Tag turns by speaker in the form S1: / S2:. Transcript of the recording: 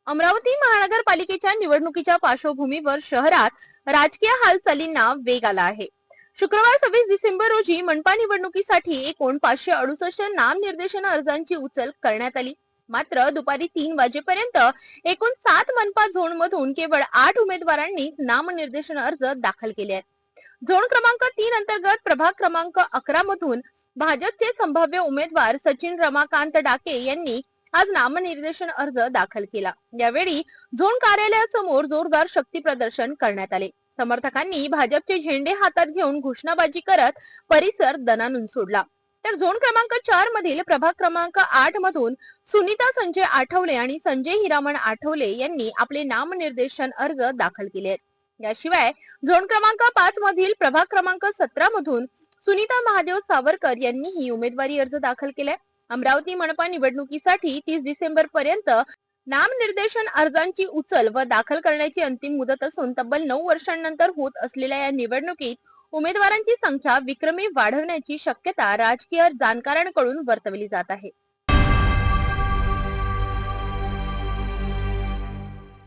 S1: अमरावती महानगरपालिकेच्या निवडणुकीच्या पार्श्वभूमीवर शहरात राजकीय हालचालींना वेग आला आहे. शुक्रवार 26 डिसेंबर रोजी मनपा निवडणुकीसाठी एकूण 568 नामनिर्देशन अर्जांची उचल करण्यात आली. मात्र दुपारी 3 वाजेपर्यंत एकूण 7 मनपा झोन मधून केवळ 8 उमेदवारांनी नामनिर्देशन अर्ज दाखल केले आहेत. झोन क्रमांक 3 अंतर्गत प्रभाग क्रमांक 11 मधून भाजपचे संभाव्य उमेदवार सचिन रमाकांत डाके यांनी आज नामनिर्देशन अर्ज दाखल केला. यावेळी झोन कार्यालयासमोर जोरदार शक्ती प्रदर्शन करण्यात आले. समर्थकांनी भाजपचे झेंडे हातात घेऊन घोषणाबाजी करत परिसर दणानून सोडला. तर झोन क्रमांक 4 मधील प्रभाग क्रमांक 8 मधून सुनीता संजय आठवले आणि संजय हिरामण आठवले यांनी आपले नामनिर्देशन अर्ज दाखल केले आहेत. याशिवाय झोन क्रमांक 5 मधील प्रभाग क्रमांक 17 मधून सुनीता महादेव सावरकर यांनीही उमेदवारी अर्ज दाखल केलाय. अमरावती मनपा निवडणुकीसाठी 30 डिसेंबर पर्यंत नामनिर्देशन अर्जांची उचल व दाखल करण्याची अंतिम मुदत असून तब्बल 9 वर्षांनंतर होत असलेल्या या निवडणुकीत उमेदवारांची संख्या विक्रमी वाढवण्याची शक्यता राजकीय जाणकारांकडून वर्तवली जात आहे.